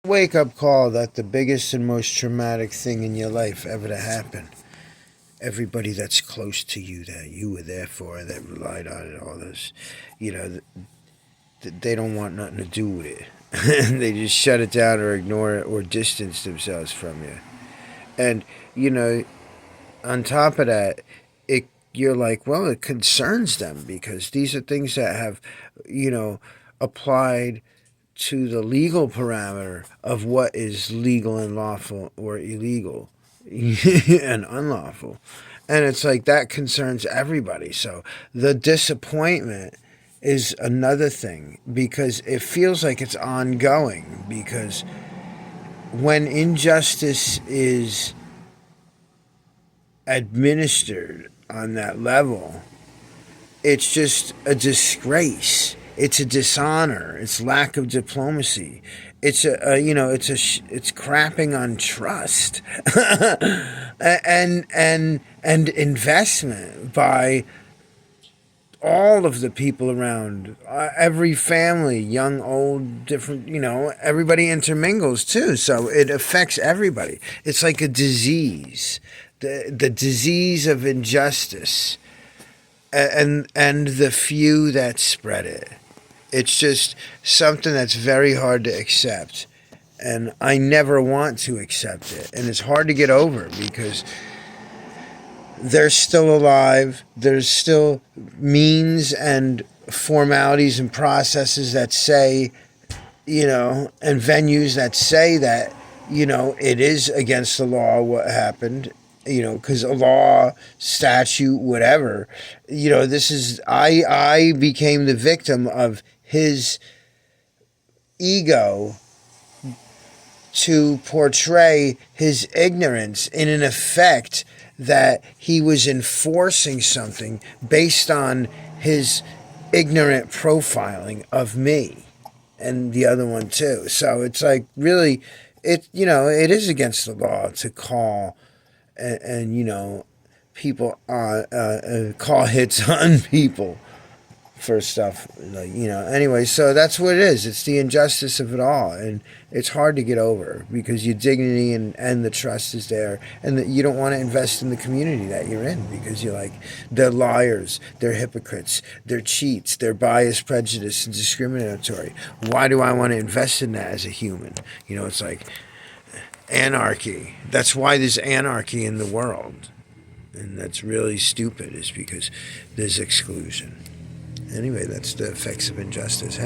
wake up call that the biggest and most traumatic thing in your life ever to happen. Everybody that's close to you, that you were there for, that relied on it, all this, you know, they don't want nothing to do with it. They just shut it down or ignore it or distance themselves from you. And, you know, on top of that, you're like, well, it concerns them because these are things that have, applied to the legal parameter of what is legal and lawful or illegal and unlawful. And it's like that concerns everybody. So the disappointment is another thing because it feels like it's ongoing. Because when injustice is administered on that level, it's just a disgrace. It's a dishonor. It's lack of diplomacy. It's it's crapping on trust and investment by all of the people around, every family, young, old, different, everybody intermingles too. So it affects everybody. It's like a disease, the disease of injustice and the few that spread it. It's just something that's very hard to accept. And I never want to accept it. And it's hard to get over because they're still alive. There's still means and formalities and processes that say, and venues that say that, it is against the law what happened, because a law, statute, whatever, this is, I became the victim of his ego to portray his ignorance in an effect that he was enforcing something based on his ignorant profiling of me and the other one too. So it's like really, it is against the law to call and people call hits on people for stuff like anyway. So that's what it is. It's the injustice of it all, and it's hard to get over because your dignity and the trust is there, and that you don't want to invest in the community that you're in because you're like, they're liars, they're hypocrites, they're cheats, they're biased, prejudiced, and discriminatory. Why do I want to invest in that as a human? It's like anarchy. That's why there's anarchy in the world, and that's really stupid, is because there's exclusion. Anyway, that's the effects of injustice.